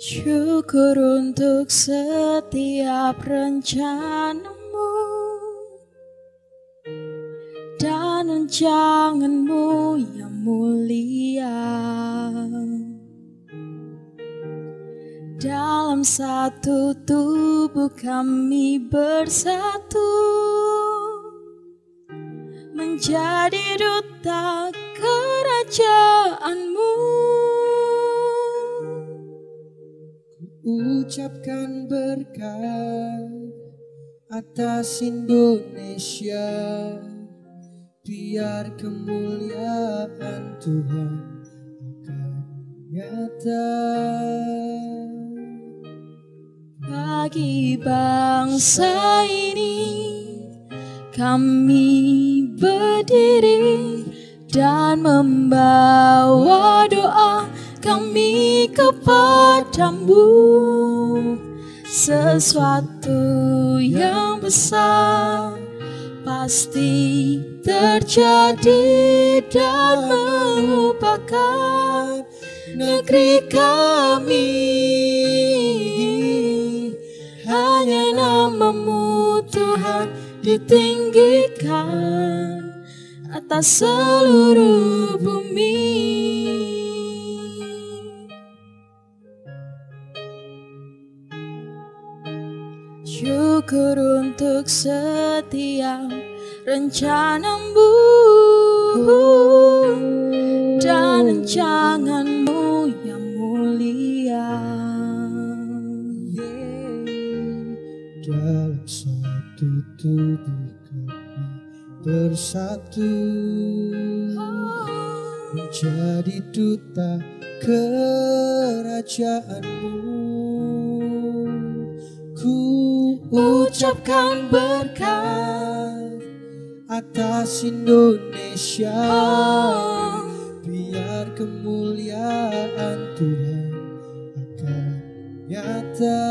Syukur untuk setiap rencanamu dan rancanganmu yang mulia. Dalam satu tubuh kami bersatu, menjadi duta kerajaanmu. Ucapkan berkat atas Indonesia, biar kemuliaan Tuhan akan nyata. Bagi bangsa ini kami berdiri dan membawa doa kami kepadamu. Sesuatu yang besar pasti terjadi dan mengubahkan negeri kami. Hanya namamu Tuhan ditinggikan atas seluruh bumi. Syukur untuk setiap rencanamu dan rancanganmu yang mulia. Dalam satu tubuh kami bersatu, menjadi duta kerajaanmu. Ku ucapkan berkat atas Indonesia, biar kemuliaan Tuhan akan nyata.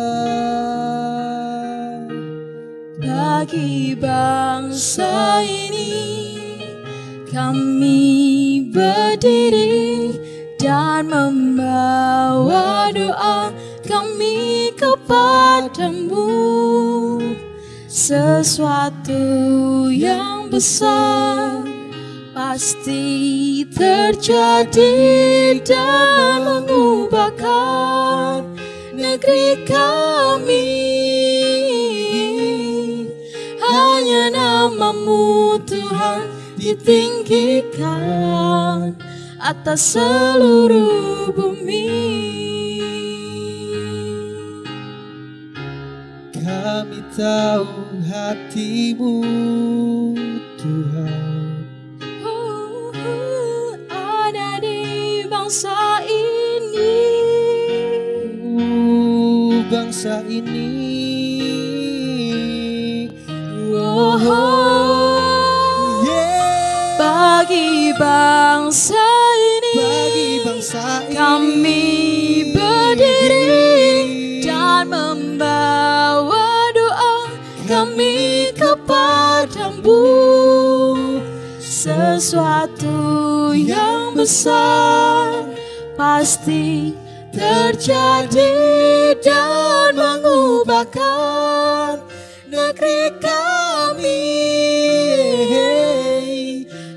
Bagi bangsa ini kami berdiri dan membawa doa kami kepadamu. Sesuatu yang besar pasti terjadi dan mengubahkan negeri kami. Hanya namamu Tuhan ditinggikan atas seluruh bumi. Kami tahu hatimu Tuhan, ada di bangsa ini. Bangsa ini. Bagi bangsa ini, kami berdiri dan membawa doa kami kepadamu. Sesuatu yang besar pasti terjadi dan mengubahkan negeri kami.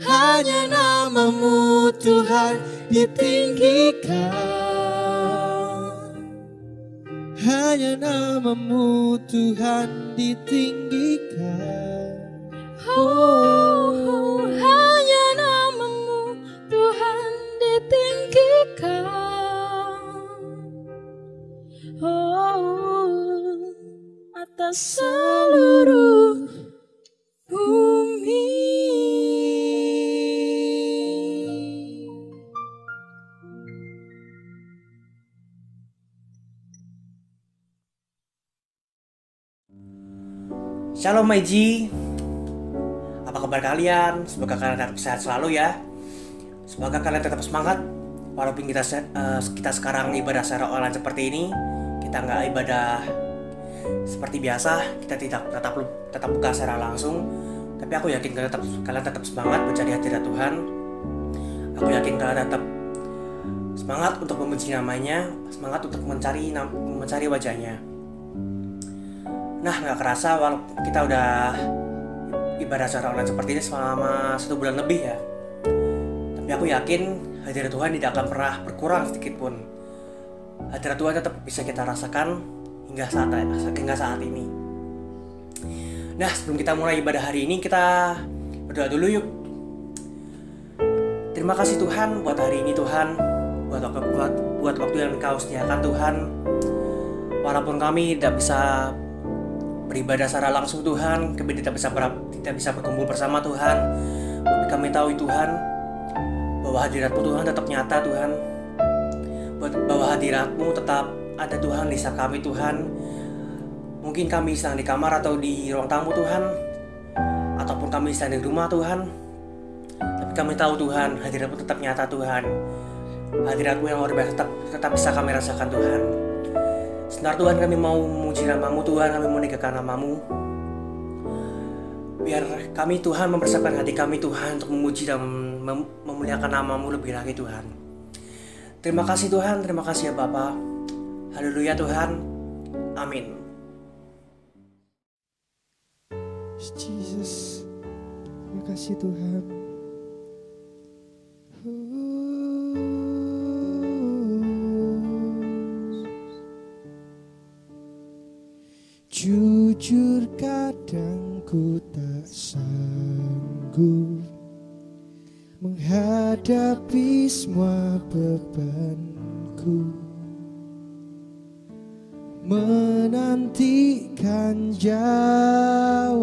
Hanya namamu Tuhan ditinggikan. Hanya namamu Tuhan ditinggikan. Oh, hanya namamu Tuhan ditinggikan. Oh, atas seluruh bumi. Shalom Maiji, apa kabar kalian? Semoga kalian tetap sehat selalu ya. Semoga kalian tetap semangat walaupun kita sekarang ibadah secara online seperti ini. Kita nggak ibadah seperti biasa, kita tetap buka secara langsung. Tapi aku yakin kalian tetap semangat mencari hadirat Tuhan. Aku yakin kalian tetap semangat untuk memuji namanya, semangat untuk mencari wajahnya. Nah, gak kerasa walau kita udah ibadah secara online seperti ini selama 1 bulan lebih ya, tapi aku yakin hadirat Tuhan tidak akan pernah berkurang sedikit pun. Hadirat Tuhan tetap bisa kita rasakan hingga saat ini. Nah, sebelum kita mulai ibadah hari ini, kita berdoa dulu yuk. Terima kasih Tuhan buat hari ini Tuhan, buat waktu yang Kau sediakan Tuhan. Walaupun kami tidak bisa beribadah secara langsung Tuhan, kami tidak bisa berkumpul bersama Tuhan, tapi kami tahu Tuhan bahwa hadirat-Mu Tuhan tetap nyata Tuhan, bahwa hadirat-Mu tetap ada Tuhan di saat kami Tuhan. Mungkin kami sedang di kamar atau di ruang tamu Tuhan, ataupun kami sedang di rumah Tuhan, tapi kami tahu Tuhan hadirat-Mu tetap nyata Tuhan. Hadirat-Mu yang luar biasa tetap bisa kami rasakan Tuhan. Sebentar Tuhan, kami mau memuji nama-Mu Tuhan, kami mau meninggikan nama-Mu. Biar kami Tuhan mempersiapkan hati kami Tuhan untuk memuji dan memuliakan nama-Mu lebih lagi Tuhan. Terima kasih Tuhan, terima kasih ya Bapa. Haleluya Tuhan, amin. Jesus, terima kasih Tuhan. Jujur kadang ku tak sanggup menghadapi semua bebanku, menantikan jawaban,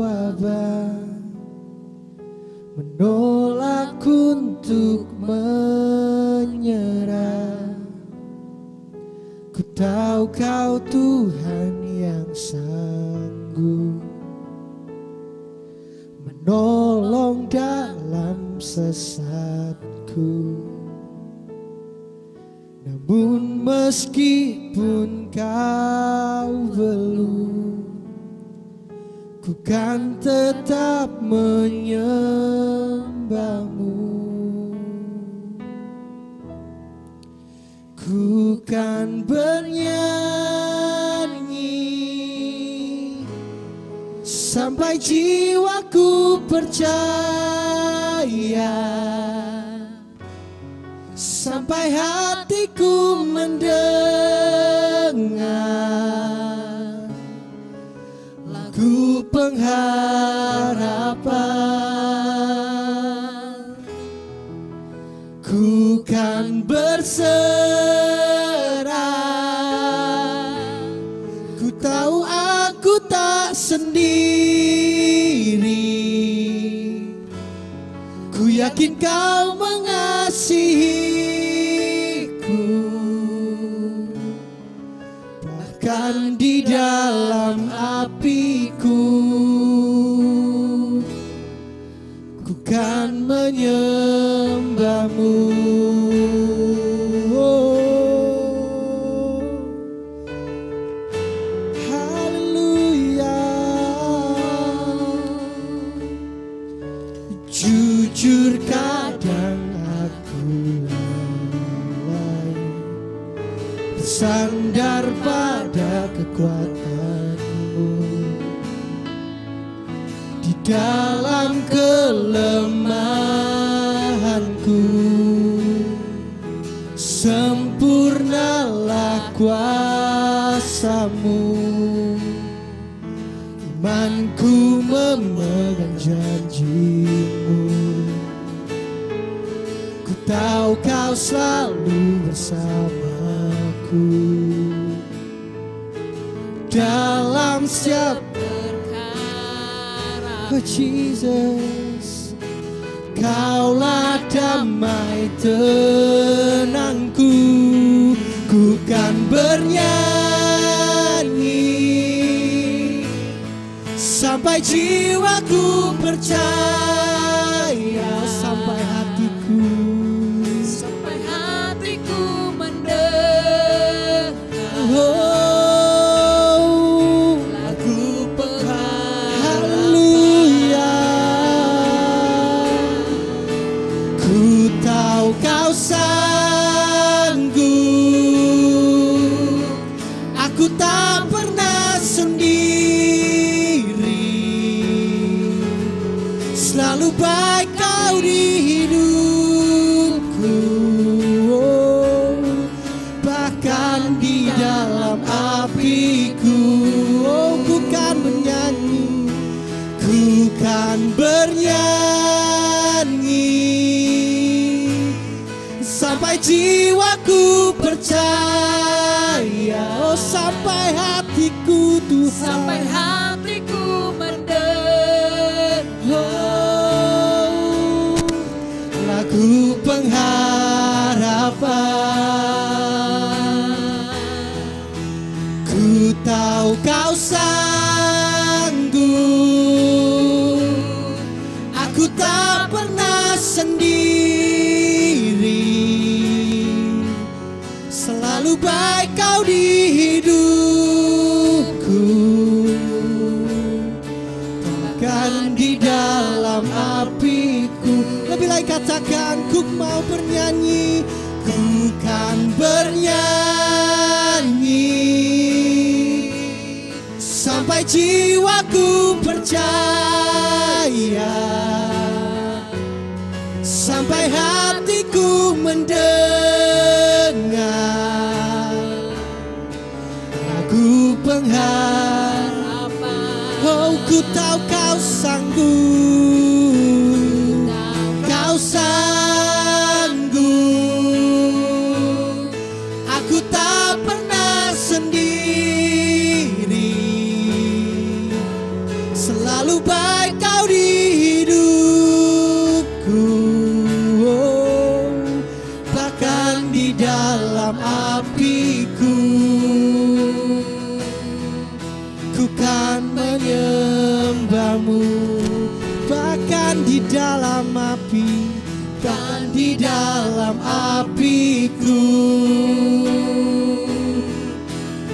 menolak untuk menyerah. Ku tahu Kau Tuhan yang sanggup menolong dalam sesatku. Namun meskipun Kau belum, ku kan tetap menyembah-Mu. Ku kan bernyanyi sampai jiwaku percaya, sampai hatiku mendengar lagu pengharapan. Ku kan berserah, ku tahu aku tak sendiri. Ku yakin Kau mengasihiku, bahkan di dalam apiku. Ku kan menyembah-Mu. Haleluya. Jujur kadang aku lalai, bersandar pada kekuatan-Mu. Di dalam kelemahanku, sempurnalah kuasa-Mu. Imanku memegang janji-Mu. Ku tahu Kau selalu bersamaku dalam setiap perkara. Oh Jesus, Kaulah damai tenangku. Ku kan bernyanyi sampai jiwaku percaya, sampai hatiku mendengar lagu pengharapan. Haleluya. Ku tahu Kau sanggup sampai jiwaku percaya, oh sampai hatiku Tuhan, sampai hatiku mendengar oh, lagu pengharapan. Ku tahu kau sanggup, aku tak pernah sendiri, selalu baik kau di hidupku, bahkan di dalam apiku. Lebih lagi katakan, ku mau bernyanyi, ku kan bernyanyi sampai jiwaku percaya, sampai hatiku mendengar lagu pengharapan. Oh, ku tahu kau sanggup, kau sanggup, aku tak pernah sendiri, selalu baik kau di hidupku, oh, bahkan di dalam apiku, ku kan menyembahmu, bahkan di dalam api, bahkan di dalam apiku,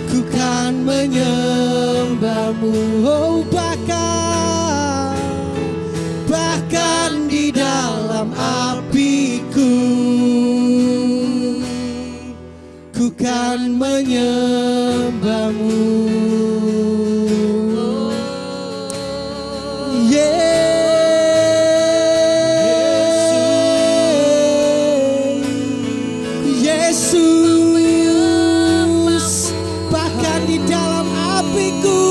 ku kan menyembahmu, oh bahkan di dalam apiku, ku kan menyembahmu. Yesus, bahkan di dalam apiku,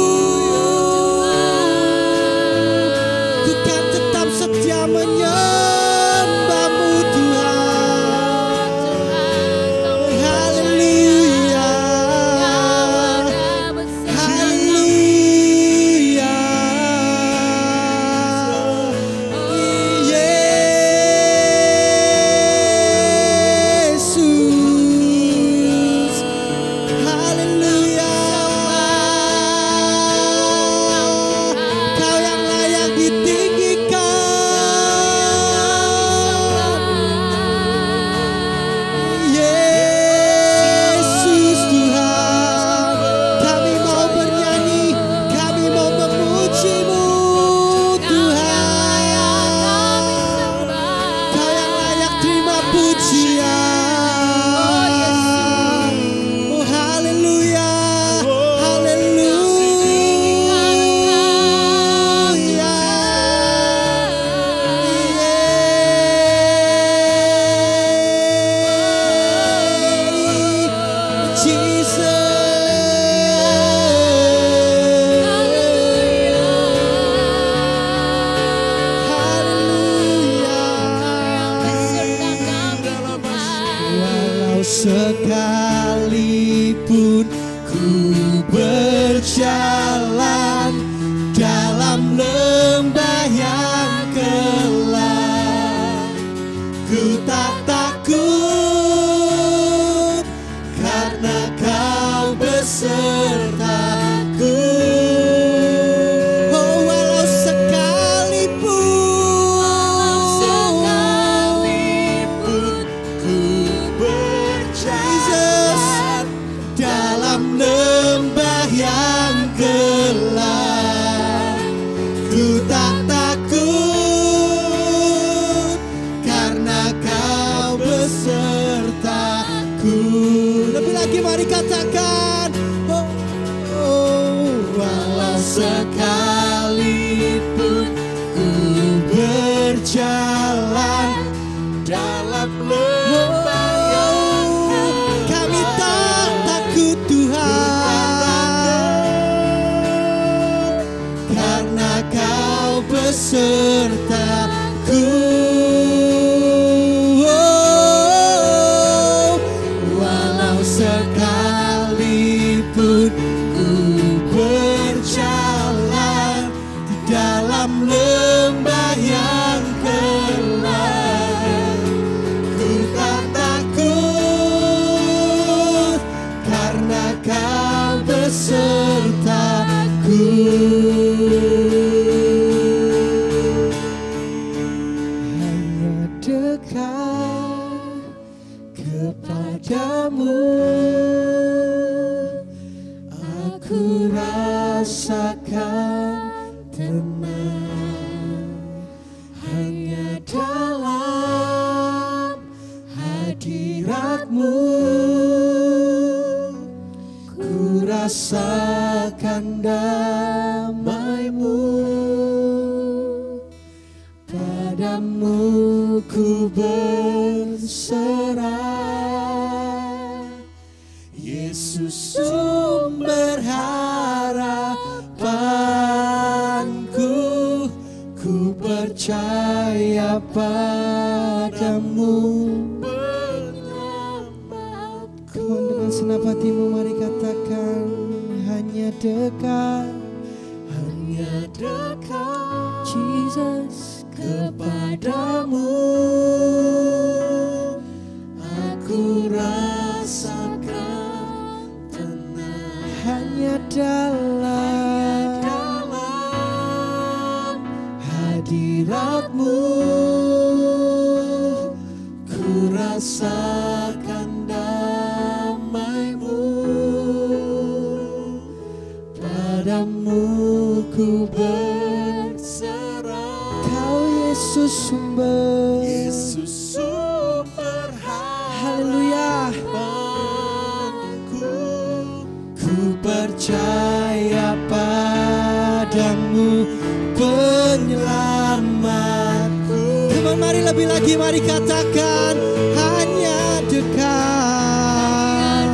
ku kan tetap setia menyembahmu Tuhan. Haleluya, haleluya. Yesus, haleluya. Kau yang layak ditinggikan. Yesus Tuhan, kami mau bernyanyi, kami mau memuji-Mu Tuhan. Kau yang layak terima pujian. Oh haleluya, haleluya. Walau sekalipun ku berjalan dalam lembah yang gelap, ku tak takut karena kau besertaku. Oh, walau sekalipun ku berjalan dalam lembah yang gelap, ku tak takut karena kau besertaku. Lebih lagi mari katakan, oh, oh, walau sekalipun ku berjalan dalam lembah yang gelap, kami tak takut Tuhan, karena kau besertaku. Oh, kepadamu aku rasakan tenang, hanya dalam hadiratmu ku rasakan damai-Mu. Padamu ku berserah, Yesus sumber harapanku, ku percaya padamu penyelamatku. Dengan senap hatimu mari katakan, hanya dekat Jesus, kepadamu aku rasakan tenang, hanya dalam hadiratmu ku rasakan damai-Mu. Padamu ku berserah, Kau Yesus sumber, haleluya. Ku percaya padamu penyelamatku. Teman mari lebih lagi, mari katakan hanya dekat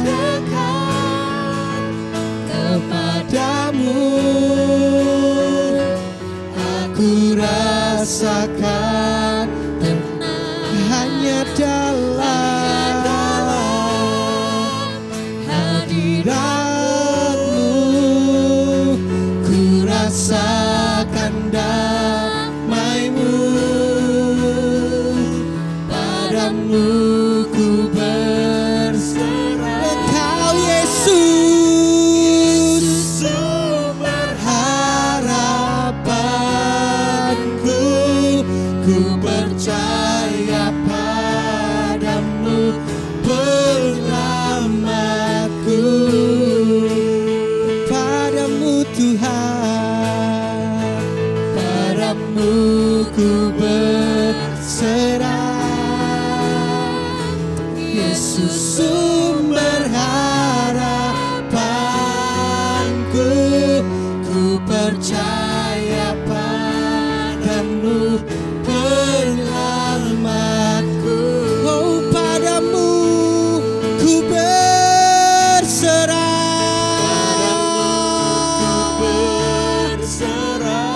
kepadamu aku rasakan tenang, hanya dalam hadiratmu ku rasakan damai-Mu. Padamu ku berserah, Engkau Yesus sumber harapanku, ku percaya padamu penyelamatku. Padamu Tuhan, padamu ku berserah, Yesus sumber harapanku, ku percaya padamu penyelamatku. Oh, padamu ku berserah,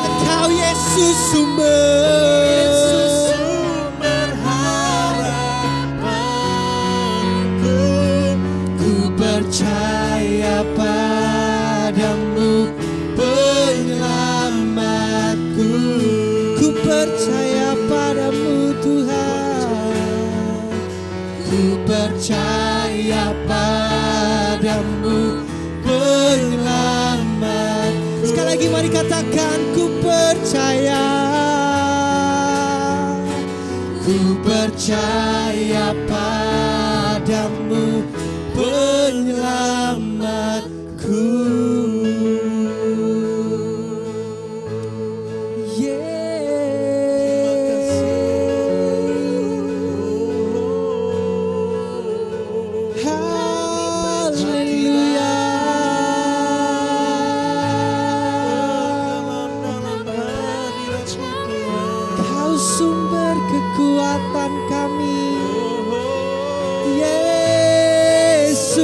Engkau Yesus sumber harapanku, ku percaya padamu penyelamatku. Ku percaya padamu Tuhan, ku percaya padamu penyelamat. Sekali lagi mari katakan, ku percaya padamu penyelamatku. Sumber kekuatan kami, Yesus.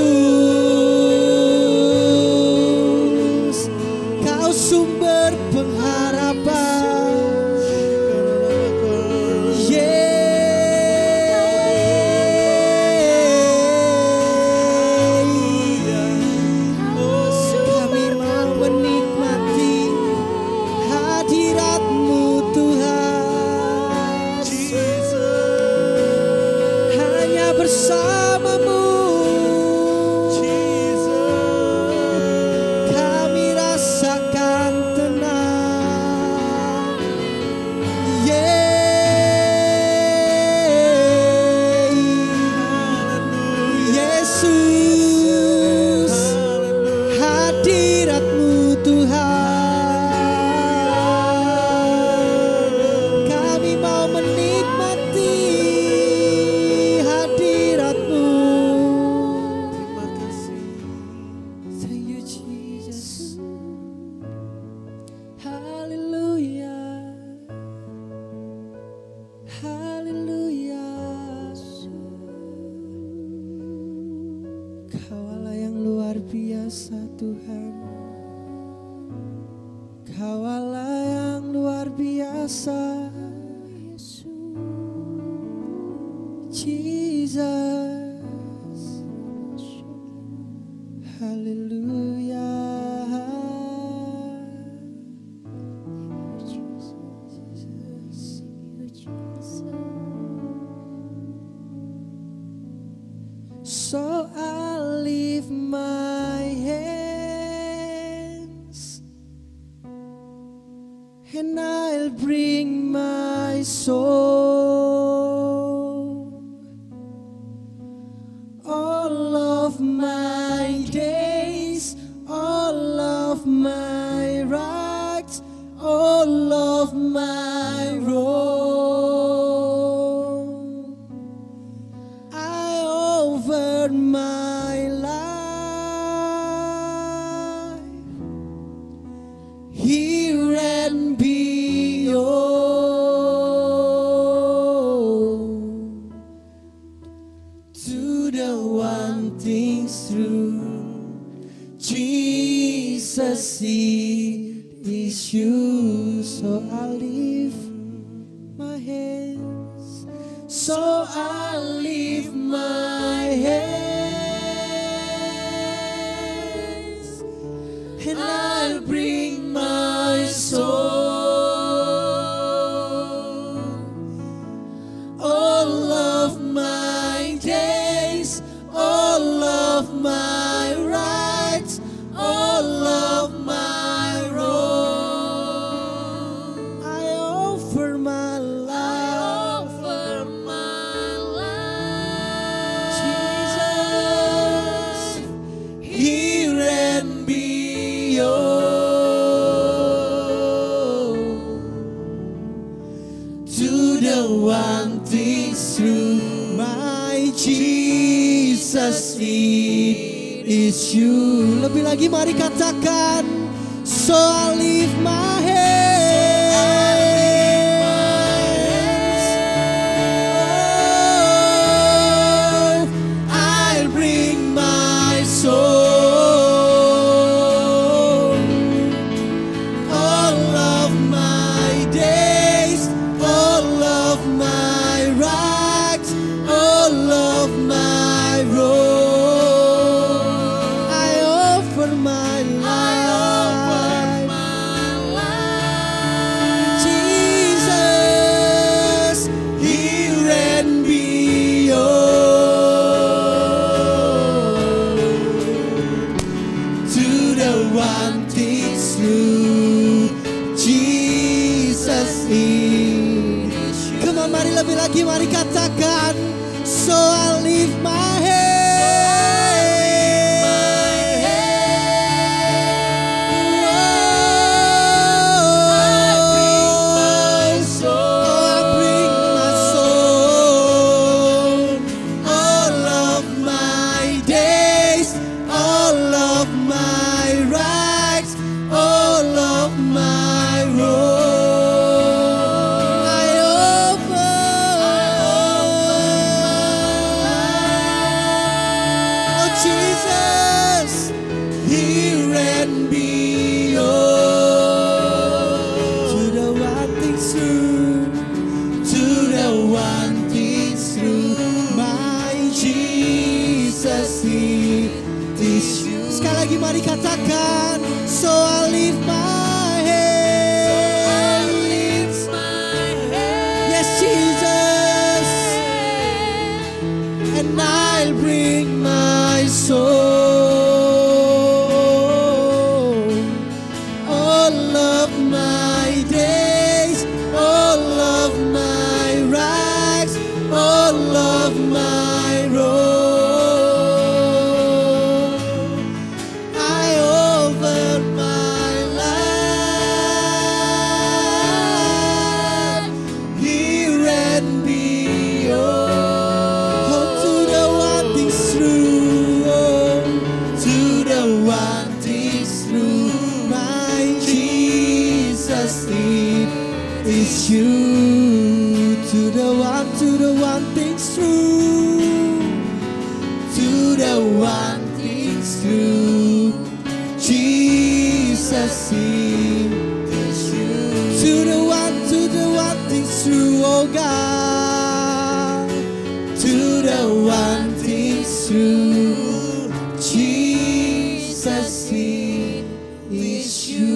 Kaulah yang luar biasa Tuhan. Kaulah yang luar biasa Jesus. Haleluya. So I'll lift my hands and I'll bring my soul, all of my days, all of my rights, all of my wrong. I offer my life here and beyond, to the one thing's true, Jesus, it is you. So I lift my hands, so I lift my hands, and I'll bring my soul, all of my days, all of my rights, all of my wrong. I offer my life, Jesus, here and beyond, to the one thing's true, my Jesus, it is you. Lebih lagi mari katakan, so I lift my hands, oh, I'll bring my soul, all of my days, all of my rights, all of my wrongs. I offer my life, Jesus, here and beyond, to the one thing's true, Jesus is. Come on, mari lebih lagi, mari katakan, so I lift my Jesus, here and beyond, to the one thing's true, to the one thing's true, my Jesus, it is you. Sekali lagi mari katakan, so I lift my hands, yes Jesus, and I'll bring my soul, all of my days, all of my rights, all of my wrong. I offer my life here and beyond, oh, to the one thing's true, oh, to the one thing's true, my Jesus, it is you, to the one thing's true, to the one things through. Jesus in this you. To the one things through, oh God. To the one things through. Jesus in this you.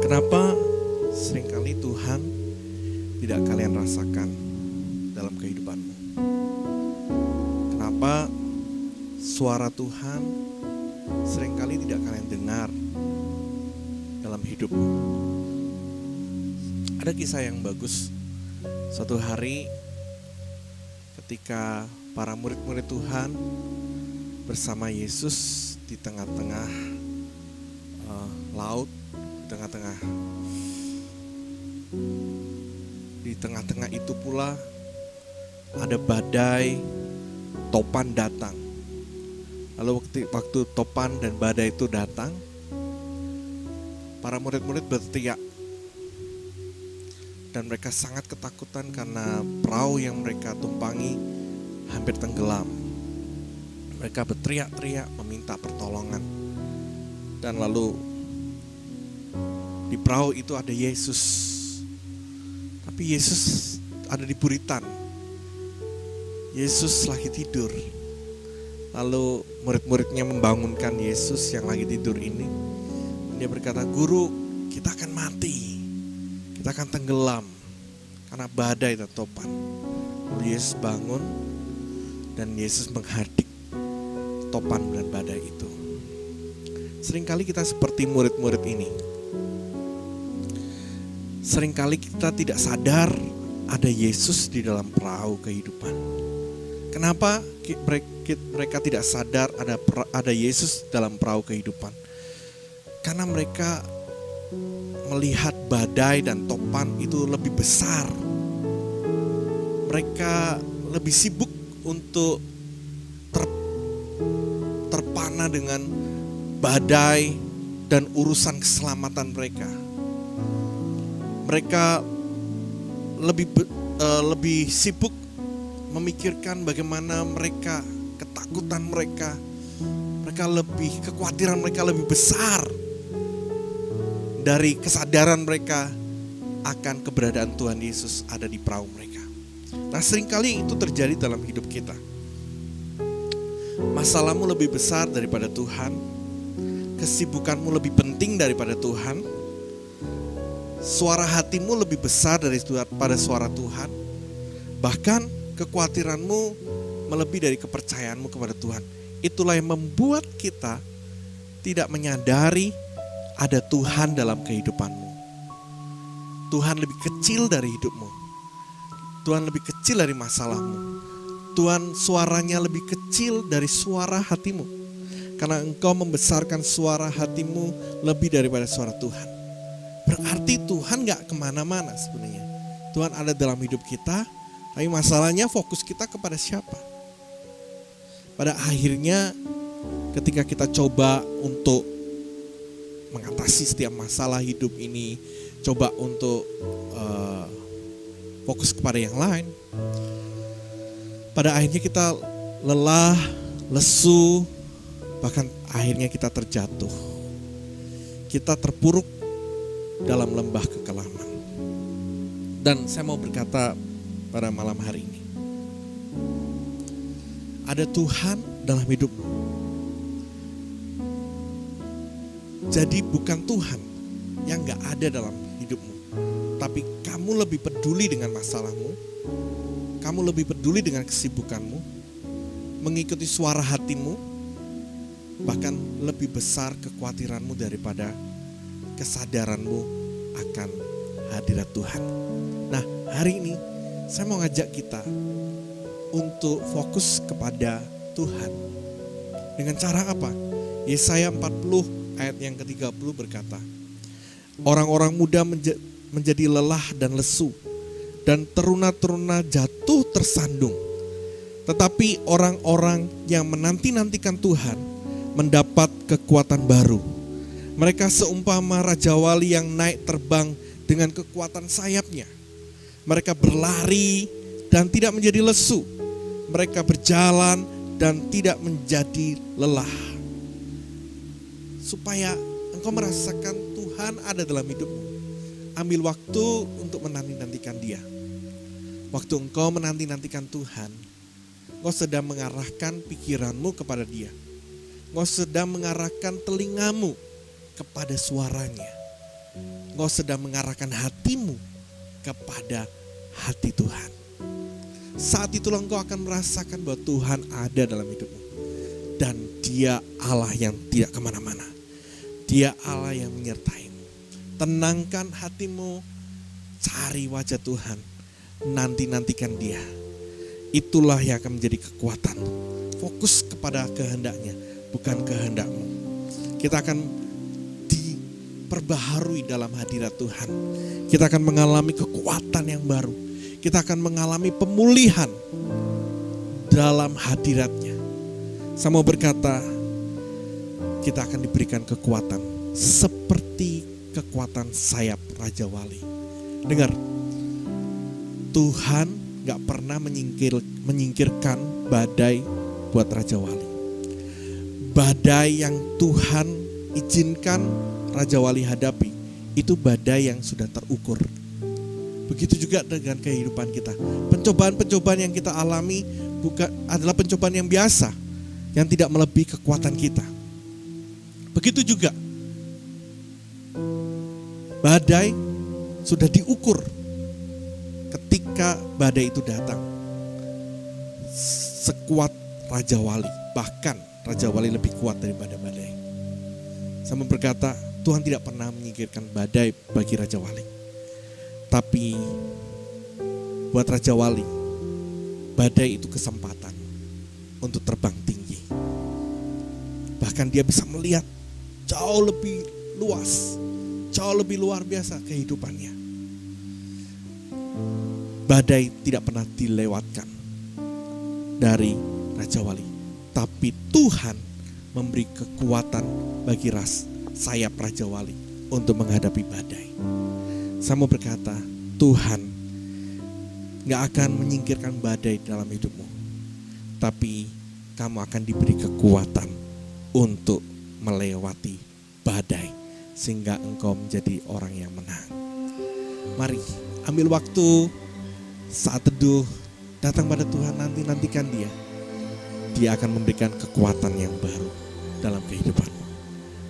Kenapa seringkali Tuhan tidak kalian rasakan dalam kehidupanmu? Kenapa suara Tuhan seringkali tidak kalian dengar dalam hidupmu? Ada kisah yang bagus. Suatu hari ketika para murid-murid Tuhan bersama Yesus di tengah-tengah laut, di tengah-tengah itu pula ada badai, topan datang. Lalu waktu topan dan badai itu datang, para murid-murid berteriak dan mereka sangat ketakutan karena perahu yang mereka tumpangi hampir tenggelam. Mereka berteriak-teriak meminta pertolongan. Dan lalu di perahu itu ada Yesus. Tapi Yesus ada di buritan. Yesus lagi tidur. Lalu murid-muridnya membangunkan Yesus yang lagi tidur ini. Dia berkata, "Guru, kita akan mati. Kita akan tenggelam karena badai dan topan." Lalu Yesus bangun dan Yesus menghardik topan dan badai itu. Seringkali kita seperti murid-murid ini. Seringkali kita tidak sadar ada Yesus di dalam perahu kehidupan. Kenapa mereka tidak sadar ada Yesus dalam perahu kehidupan? Karena mereka melihat badai dan topan itu lebih besar. Mereka lebih sibuk untuk terpana dengan badai dan urusan keselamatan mereka. Mereka lebih sibuk memikirkan bagaimana mereka, ketakutan mereka, kekhawatiran mereka lebih besar dari kesadaran mereka akan keberadaan Tuhan Yesus ada di perahu mereka. Nah, seringkali itu terjadi dalam hidup kita. Masalahmu lebih besar daripada Tuhan, kesibukanmu lebih penting daripada Tuhan, suara hatimu lebih besar daripada suara Tuhan, bahkan kekhawatiranmu melebihi dari kepercayaanmu kepada Tuhan. Itulah yang membuat kita tidak menyadari ada Tuhan dalam kehidupanmu. Tuhan lebih kecil dari hidupmu. Tuhan lebih kecil dari masalahmu. Tuhan suaranya lebih kecil dari suara hatimu. Karena engkau membesarkan suara hatimu lebih daripada suara Tuhan. Berarti Tuhan gak kemana-mana sebenarnya. Tuhan ada dalam hidup kita, tapi masalahnya fokus kita kepada siapa? Pada akhirnya ketika kita coba untuk mengatasi setiap masalah hidup ini, coba untuk fokus kepada yang lain, pada akhirnya kita lelah, lesu, bahkan akhirnya kita terjatuh. Kita terpuruk dalam lembah kekelaman. Dan saya mau berkata pada malam hari ini, ada Tuhan dalam hidupmu. Jadi bukan Tuhan yang gak ada dalam hidupmu, tapi kamu lebih peduli dengan masalahmu, kamu lebih peduli dengan kesibukanmu, mengikuti suara hatimu, bahkan lebih besar kekhawatiranmu daripada kesadaranmu akan hadirat Tuhan. Nah, hari ini saya mau ngajak kita untuk fokus kepada Tuhan. Dengan cara apa? Yesaya 40 ayat yang ke-30 berkata, orang-orang muda menjadi lelah dan lesu, dan teruna-teruna jatuh tersandung. Tetapi orang-orang yang menanti-nantikan Tuhan mendapat kekuatan baru. Mereka seumpama Raja Wali yang naik terbang dengan kekuatan sayapnya. Mereka berlari dan tidak menjadi lesu. Mereka berjalan dan tidak menjadi lelah. Supaya engkau merasakan Tuhan ada dalam hidupmu, ambil waktu untuk menanti-nantikan Dia. Waktu engkau menanti-nantikan Tuhan, engkau sedang mengarahkan pikiranmu kepada Dia. Engkau sedang mengarahkan telingamu kepada suaranya. Engkau sedang mengarahkan hatimu kepada hati Tuhan. Saat itulah engkau akan merasakan bahwa Tuhan ada dalam hidupmu. Dan Dia Allah yang tidak kemana-mana. Dia Allah yang menyertaimu. Tenangkan hatimu, cari wajah Tuhan, nanti-nantikan Dia. Itulah yang akan menjadi kekuatan. Fokus kepada kehendaknya, bukan kehendakmu. Kita akan diperbaharui dalam hadirat Tuhan. Kita akan mengalami kekuatan yang baru. Kita akan mengalami pemulihan dalam hadiratnya. Saya mau berkata, kita akan diberikan kekuatan seperti kekuatan sayap Raja Wali. Dengar, Tuhan gak pernah menyingkirkan badai buat Raja Wali. Badai yang Tuhan izinkan Raja Wali hadapi, itu badai yang sudah terukur. Begitu juga dengan kehidupan kita. Pencobaan-pencobaan yang kita alami adalah pencobaan yang biasa, yang tidak melebihi kekuatan kita. Begitu juga badai sudah diukur ketika badai itu datang. Sekuat Raja Wali, bahkan Raja Wali lebih kuat daripada badai. Saya berkata, Tuhan tidak pernah menyingkirkan badai bagi Raja Wali. Tapi buat Raja Wali, badai itu kesempatan untuk terbang tinggi. Bahkan dia bisa melihat jauh lebih luas, jauh lebih luar biasa kehidupannya. Badai tidak pernah dilewatkan dari Raja Wali. Tapi Tuhan memberi kekuatan bagi sayap Raja Wali untuk menghadapi badai. Saya mau berkata, Tuhan gak akan menyingkirkan badai dalam hidupmu. Tapi kamu akan diberi kekuatan untuk melewati badai. Sehingga engkau menjadi orang yang menang. Mari ambil waktu saat teduh, datang pada Tuhan, nantikan Dia. Dia akan memberikan kekuatan yang baru dalam kehidupanmu.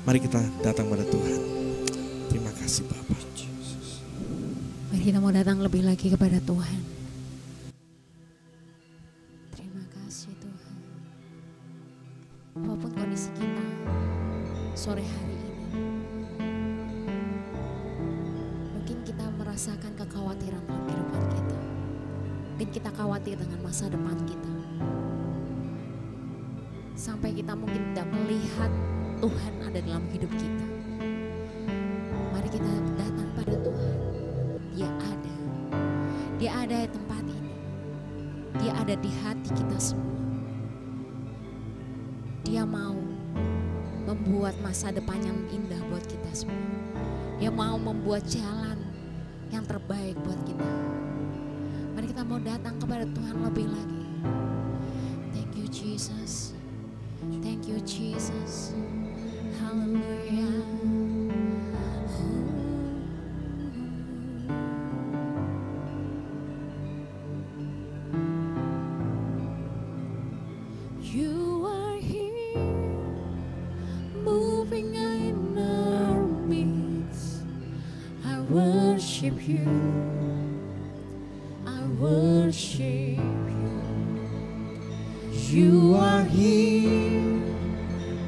Mari kita datang pada Tuhan. Terima kasih Bapa. Mari kita mau datang lebih lagi kepada Tuhan. Terima kasih Tuhan. Apapun kondisi kita sore hari ini, mungkin kita merasakan kekhawatiran dalam kehidupan kita. Mungkin kita khawatir dengan masa depan kita. Sampai kita mungkin tidak melihat Tuhan ada dalam hidup kita. Mari kita datang pada Tuhan. Dia ada. Dia ada di tempat ini. Dia ada di hati kita semua. Dia mau membuat masa depan yang indah buat kita semua. Dia mau membuat jalan yang terbaik buat kita. Mari kita mau datang kepada Tuhan lebih lagi. Thank you Jesus. Thank you Jesus. Hallelujah. you. I worship you. You are here,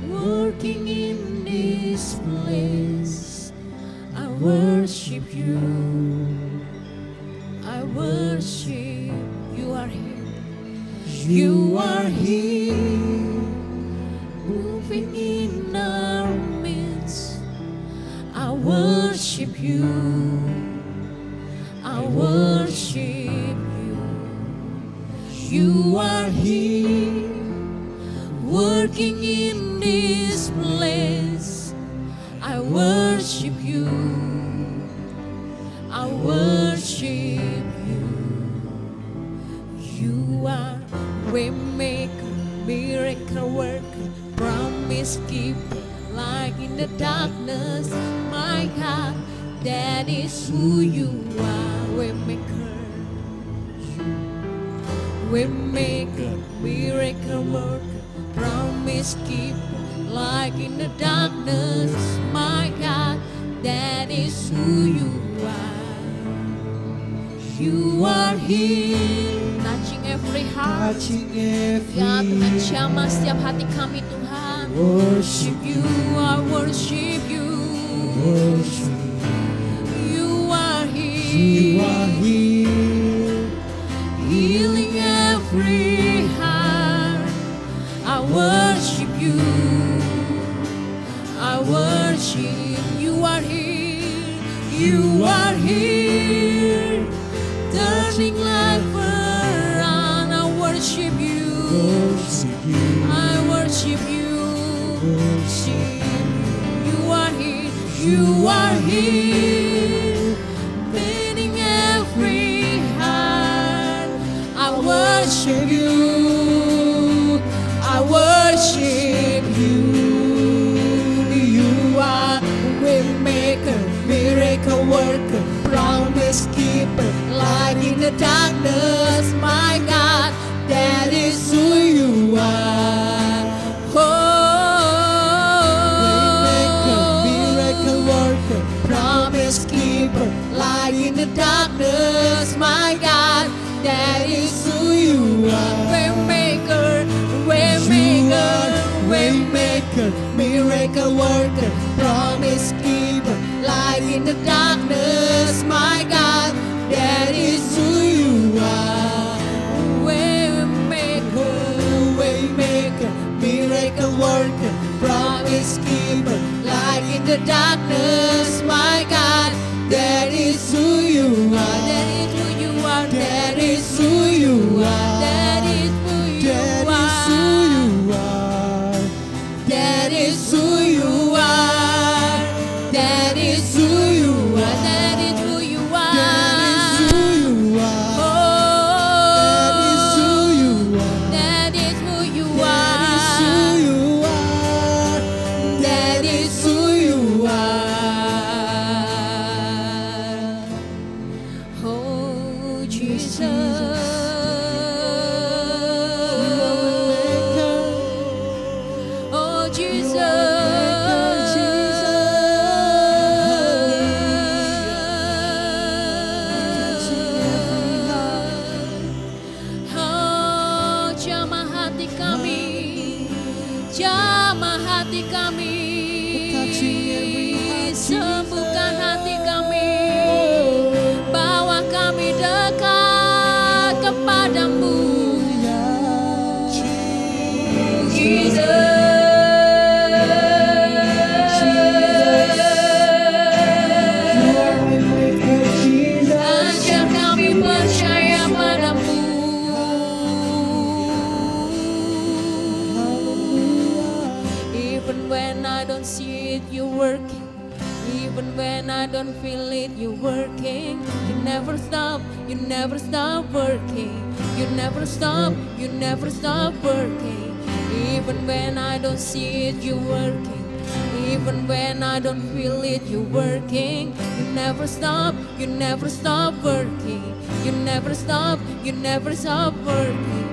working in this place. I worship you. I worship. You are here. You are here, moving in our midst. I worship you. I worship you. You are here, working in this place. I worship you. I worship you. You are waymaker, miracle worker, promise keeper, light in the darkness. My God, that is who you are. Waymaker, waymaker, miracle worker, promise keeper, light in the darkness. My God, that is who you are. You are here, touching every heart. Ya Tuhan, jamah setiap hati kami Tuhan. Worship you, I worship you. You are here. You are here, Healing every heart. I worship you. I worship. You are here. You are here, turning life around. I worship you. worship you, I worship you. worship You are here. You are here, meeting every heart. I worship you. I worship you. You are waymaker, miracle worker, promise keeper, light in the darkness. My God, that is who you are. Waymaker, miracle worker, Promise keeper, light in the darkness. My God, that is who you are. Waymaker, waymaker, waymaker, miracle worker, promise keeper, light in the darkness. My God, that is who you are. Waymaker, waymaker, miracle worker, promise keeper, light in the darkness. My God, that is who you are. That is who you are. That is who you are. That is who you are. that is who you are, That is who you are. That is who you are. That is who you are. that is who you are, That is who you that are. is who you are, That is who you are. Oh Jesus. Oh Jesus. Oh, jamah hati kami, jamah hati kami, sembuhkan hati kami, bawa kami dekat kepadamu, Jesus. Ajar kami percaya padamu. Even when I don't see it, you're working. Even when I don't feel it, you're working. You never stop, you never stop working. You never stop, you never stop working. Even when I don't see it, you're working. Even when I don't feel it, you're working. You never stop, you never stop working. You never stop, you never stop working.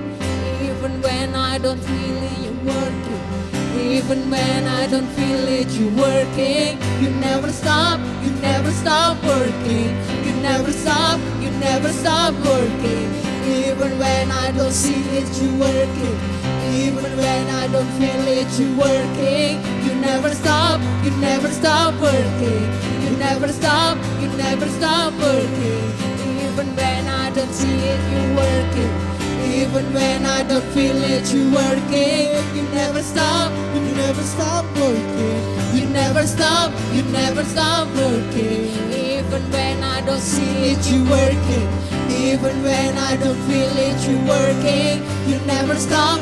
Even when I don't feel it, you're working. Even when I don't feel it, you're working. You never stop, you never stop working. You never stop, you never stop working. Even when I don't see it, you working. Even when I don't feel it, you working. You never stop working. You never stop working. Even when I don't see it, you working. Even when I don't feel it, you working. You never stop working. You never stop working. Even when I don't see it, you working. Even when I don't feel it, you working. You never stop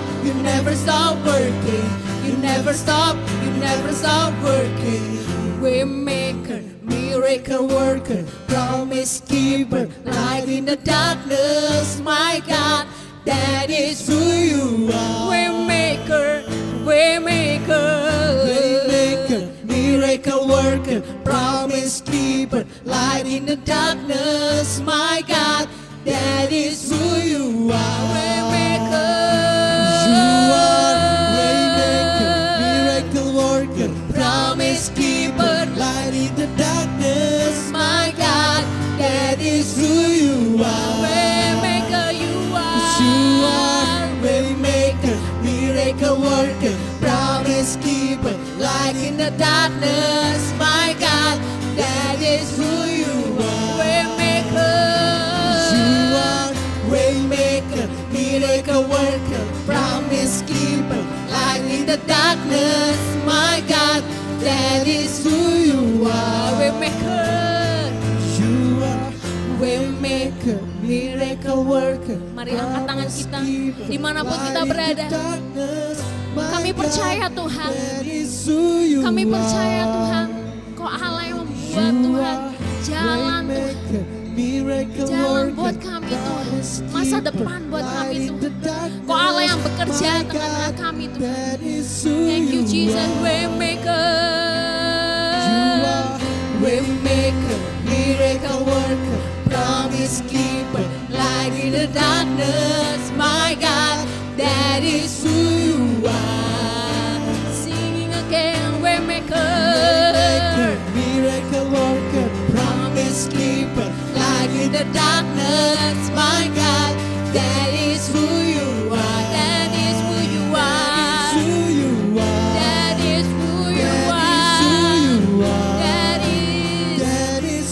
working. You never stop working. Waymaker, miracle worker, promise keeper, light in the darkness, my God, that is who you are. Waymaker, miracle worker, promise keeper, light in the darkness, my God, that is who you are. Waymaker, you are waymaker, miracle worker, promise keeper, light in the darkness, my God, that is who you are. Waymaker, you are waymaker, miracle worker, promise keeper, light in the darkness, my God, that is who you are. Waymaker, you are waymaker, miracle worker, promise keeper, light in the darkness, my God, that is who you are. Waymaker, you are waymaker, miracle worker. Mari angkat tangan kita dimanapun kita berada. Kami percaya Tuhan. Kami percaya Tuhan. Kau Allah yang membuat Tuhan jalan Tuhan. Jalan buat kami Tuhan. Masa depan buat kami Tuhan. Kau Allah yang bekerja tengah-tengah kami Tuhan. Thank you Jesus, waymaker. Waymaker, miracle worker, promise keeper, light in the darkness, my God, that is who you are. Singing again, waymaker. Miracle worker, promise keeper, light in the darkness, my God, that is who you are. That is who you are. Who you are. That is who you are. That is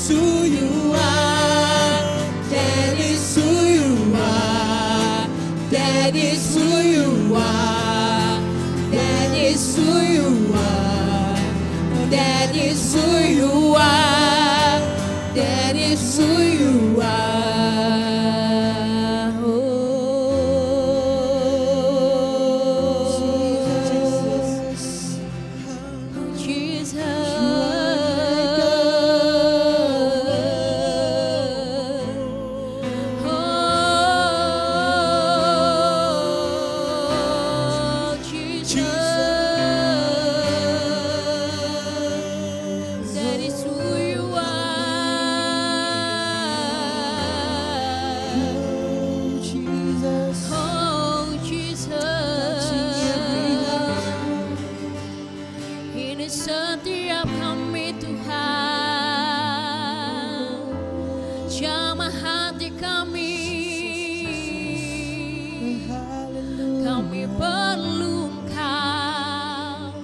who you are. That is who you are. That is who you are. That is who you are. That is who you are. That is who you are. Setiap kami Tuhan, jamah hati kami, kami perlu Engkau,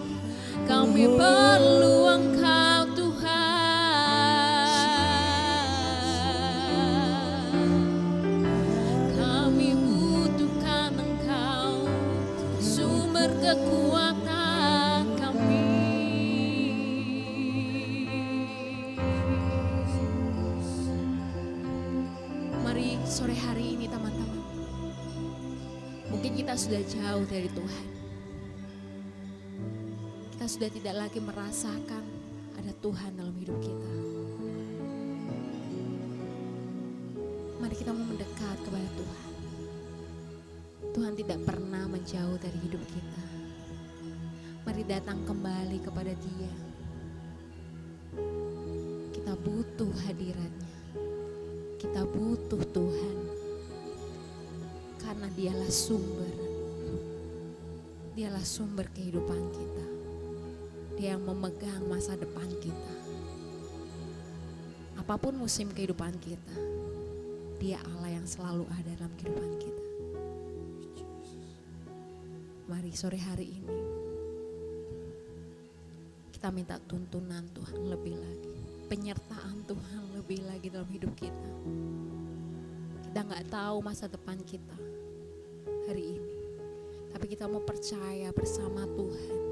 kami perlu Engkau Tuhan, kami butuhkan Engkau, sumber kekuatan kami. Sore hari ini teman-teman, mungkin kita sudah jauh dari Tuhan. Kita sudah tidak lagi merasakan ada Tuhan dalam hidup kita. Mari kita mau mendekat kepada Tuhan. Tuhan tidak pernah menjauh dari hidup kita. Mari datang kembali kepada Dia. Kita butuh hadirat-Nya. Kita butuh Tuhan, karena Dialah sumber kehidupan kita. Dia yang memegang masa depan kita. apapun musim kehidupan kita, Dia Allah yang selalu ada dalam kehidupan kita. Mari sore hari ini kita minta tuntunan Tuhan lebih lagi, penyertaan Tuhan lebih lagi dalam hidup kita. Kita gak tahu masa depan kita hari ini, tapi kita mau percaya bersama Tuhan.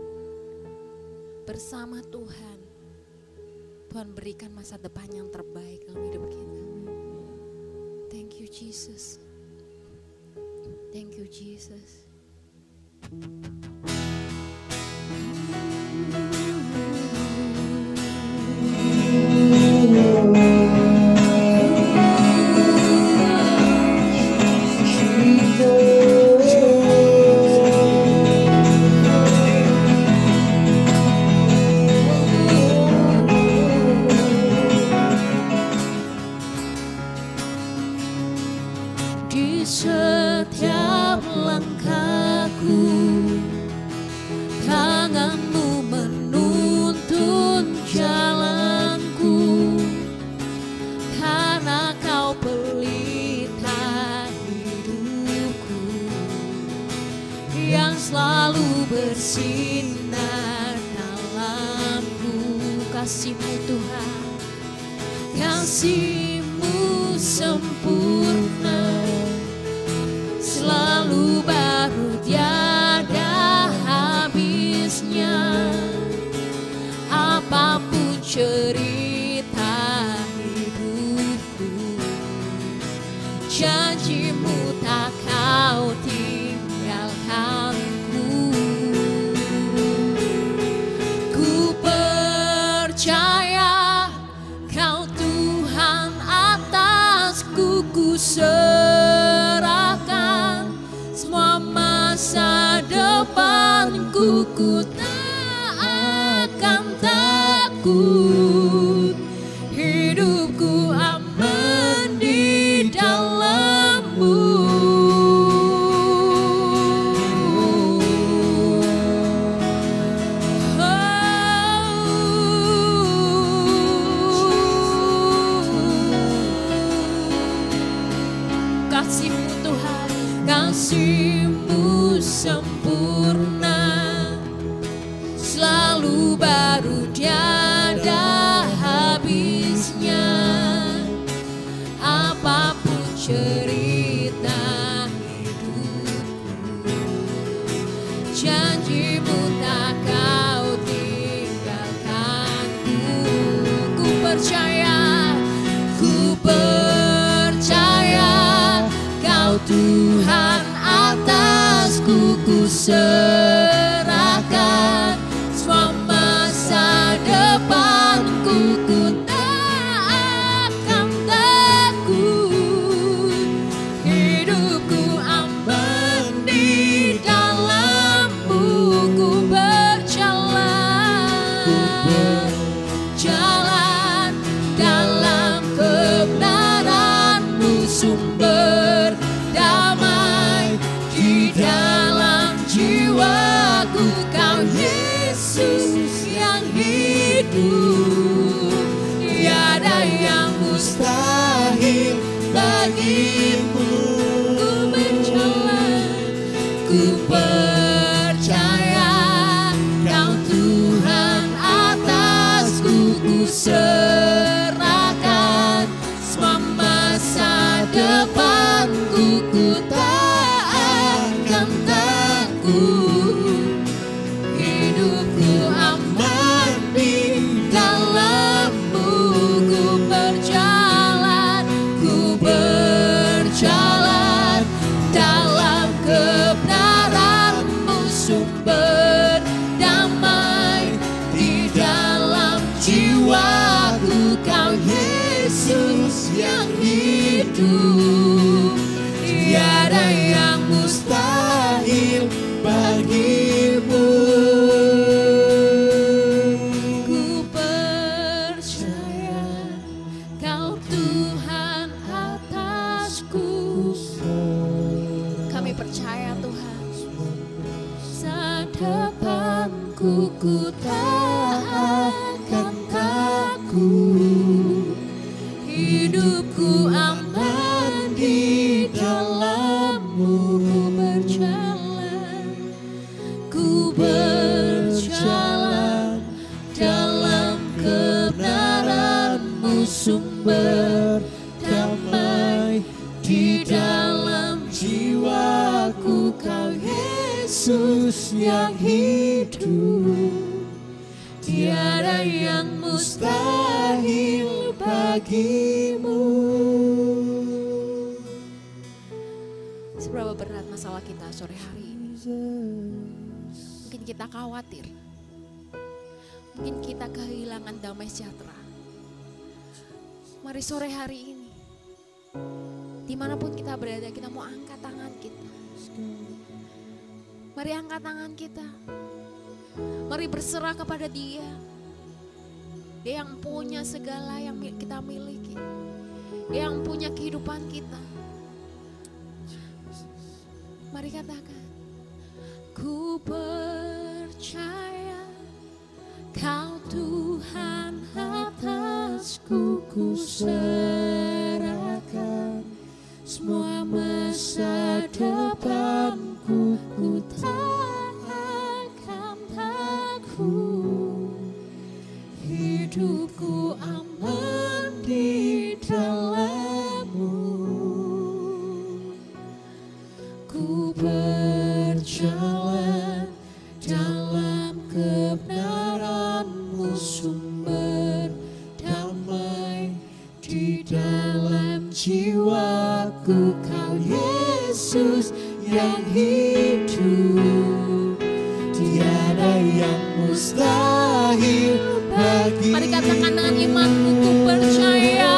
Bersama Tuhan, Tuhan berikan masa depan yang terbaik dalam hidup kita. Thank you Jesus. Thank you Jesus. Di setiap langkahku, tanganmu menuntun jalanku, karena kau pelita hidupku, yang selalu bersinar dalamku. Kasih-Mu Tuhan, kasih-Mu sempurna, selalu baru tiada habisnya. Apapun cerita hidupku, janji-Mu tak kau tinggalkanku. Ku percaya Kau Tuhan atasku, ku serahkan semua masa depanku. Ku tak akan takut, hidupku aman di dalam-Mu. Kasih-Mu Tuhan, kasih-Mu sempurna, selalu baru tiada habisnya. Apapun cerita hidupku, janji-Mu tak kau tinggalkanku. Ku percaya, ku percaya Kau Tuhan atasku, ku serahkan semua masa depanku. Ku tak akan takut, hidupku aman di dalam-Mu. Ku berjalan, jalan dalam kebenaran-Mu, sumber damai di dalam jiwaku. Kau Yesus yang hidup, tiada yang mustahil bagimu. Ku berjalan, ku percaya Kau Tuhan atasku, ku serahkan semua masa depanku. Ku tak akan takut, hidupku aman di dalam-Mu. Ku berjalan dalam kebenaran-Mu, sumber damai di dalam jiwaku. Kau Yesus yang hidup, tiada yang mustahil bagimu. Ku percaya Kau Tuhan atasku. Kami percaya Tuhan, sedepanku ku tak akan takut, sumber damai di dalam jiwaku. Kau Yesus yang hidup, tiada yang mustahil bagimu. Seberapa berat masalah kita sore hari ini? Mungkin kita khawatir, mungkin kita kehilangan damai sejahtera. Mari sore hari ini, dimanapun kita berada, kita mau angkat tangan kita. Mari angkat tangan kita. Mari berserah kepada Dia. Dia yang punya segala yang kita miliki. Dia yang punya kehidupan kita. Mari katakan, ku percaya Kau Tuhan atasku, ku serahkan semua masa depanku, ku tak akan takut, hidupku aman di dalam-Mu. Ku berjalan dalam kebenaran-Mu, sumber damai di dalam jiwaku. Kau Yesus yang hidup, tiada yang mustahil bagi. Mari katakan dengan imanku, ku percaya.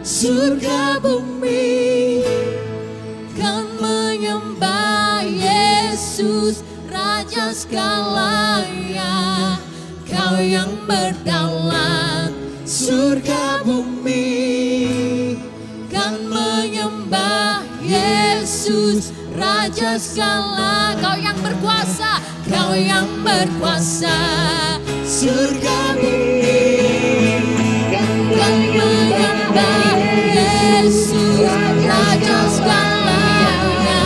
Surga bumi kan menyembah Yesus Raja segalanya. Kau yang berdaulat, surga bumi kan menyembah Yesus Raja segala. Kau yang berkuasa, Kau yang berkuasa, surga bumi kan menyembah Yesus Raja segalanya.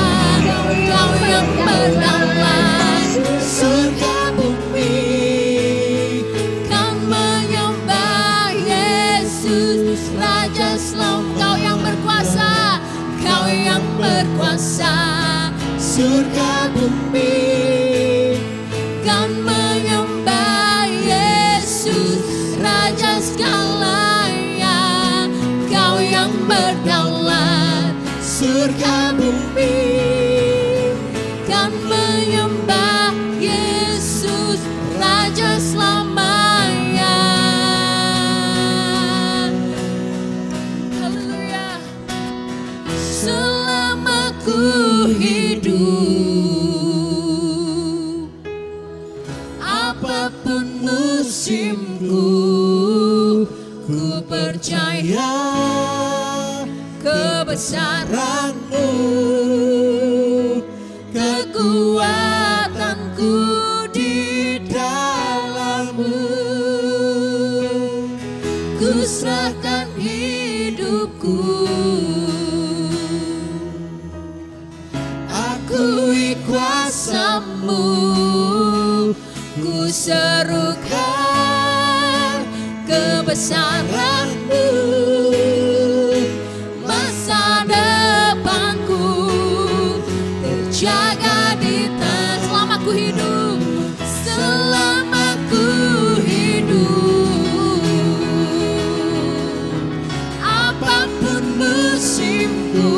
Kau yang berdaulat, surga bumi kan menyembah Yesus Raja selalu. Kau yang berkuasa, Kau yang berkuasa, surga bumi kan menyembah Yesus Raja segalanya. Kau yang berdaulat, surga bumi kan menyembah Ku percaya kebesaran-Mu, kekuatanku di dalam-Mu. Ku serahkan hidupku, akui kuasa-Mu. Ku serukan kebesaran-Mu, masa depanku terjaga di tangan. Selama ku hidup, selama ku hidup, apapun musimku,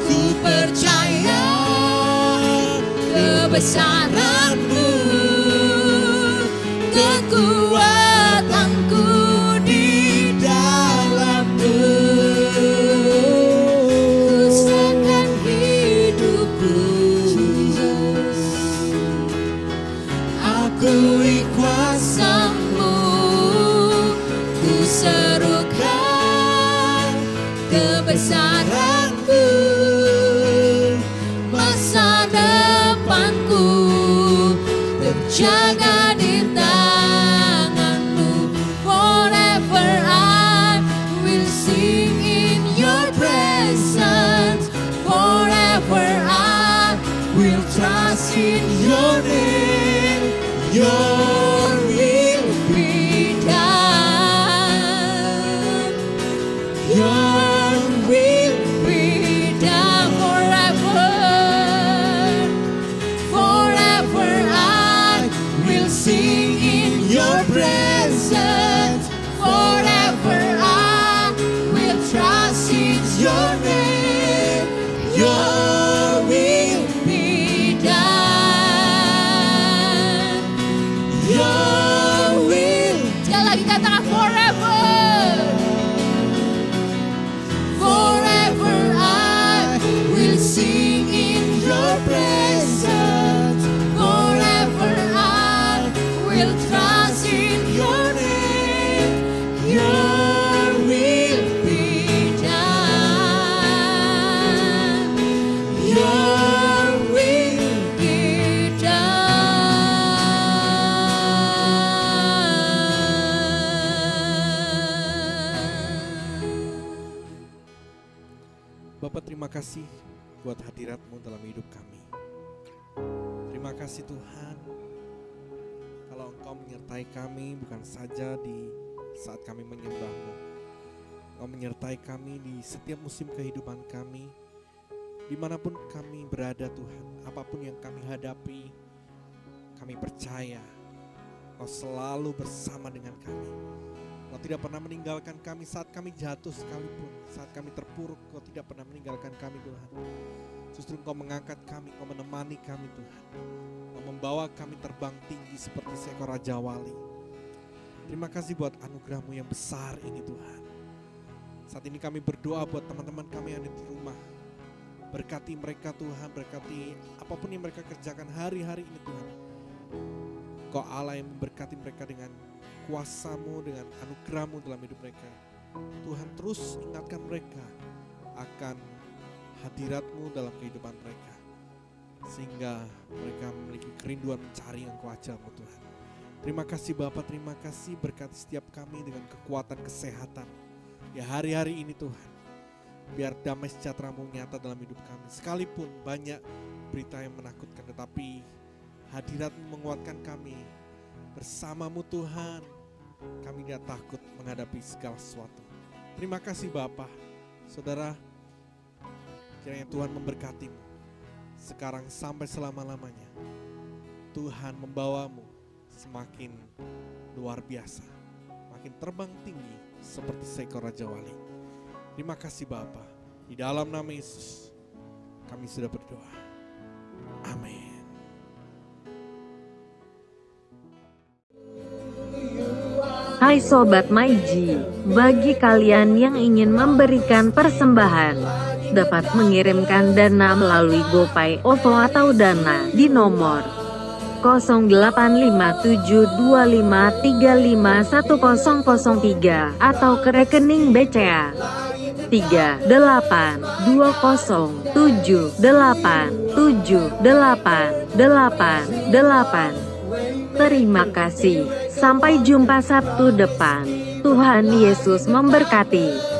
ku percaya kebesaran-Mu, kekuatanku di dalam-Mu. Ku serahkan hidupku, akui kuasa-Mu. Ku serukan kebesaran-Mu, masa depanku terjaga di tangan-Mu. Forever I will sing in your presence. Forever I will trust in your name. Your will be done. Your will be done forever. Forever I will sing in your presence. Forever I will trust in your name. Your will be done. Your will. Sekali lagi katakan forever. Forever I will sing in your presence. Forever I will trust in your name. Your will be done. Your will be done. Bapak, terima kasih buat hadirat-Mu dalam hidup kami. Terima kasih Tuhan, kalau Engkau menyertai kami bukan saja di saat kami menyembah-Mu. Engkau menyertai kami di setiap musim kehidupan kami, dimanapun kami berada Tuhan. Apapun yang kami hadapi, kami percaya Engkau selalu bersama dengan kami. Kau tidak pernah meninggalkan kami saat kami jatuh sekalipun, saat kami terpuruk. Kau tidak pernah meninggalkan kami Tuhan. Justru Engkau mengangkat kami, Engkau menemani kami Tuhan. Engkau membawa kami terbang tinggi seperti seekor Raja Wali. Terima kasih buat anugerah-Mu yang besar ini Tuhan. Saat ini kami berdoa buat teman-teman kami yang ada di rumah. Berkati mereka Tuhan, berkati apapun yang mereka kerjakan hari-hari ini Tuhan. Kau Allah yang memberkati mereka dengan kuasa-Mu, dengan anugerah-Mu dalam hidup mereka. Tuhan, terus ingatkan mereka akan hadirat-Mu dalam kehidupan mereka, sehingga mereka memiliki kerinduan mencari Engkau ajar-Mu Tuhan. Terima kasih Bapa, terima kasih, berkati setiap kami dengan kekuatan kesehatan ya hari-hari ini Tuhan. Biar damai sejahtera-Mu nyata dalam hidup kami. Sekalipun banyak berita yang menakutkan, tetapi hadirat-Mu menguatkan kami. Bersama-Mu Tuhan, kami tidak takut menghadapi segala sesuatu. Terima kasih Bapa. Saudara, kiranya Tuhan memberkati-Mu sekarang sampai selama-lamanya. Tuhan membawa-Mu semakin luar biasa, makin terbang tinggi seperti seekor Raja Wali. Terima kasih Bapa. Di dalam nama Yesus kami sudah berdoa. Amin. Hai Sobat Maiji, bagi kalian yang ingin memberikan persembahan, dapat mengirimkan dana melalui GoPay, OVO atau Dana di nomor 085725351003 atau ke rekening BCA 3820787888. Terima kasih. Sampai jumpa Sabtu depan. Tuhan Yesus memberkati.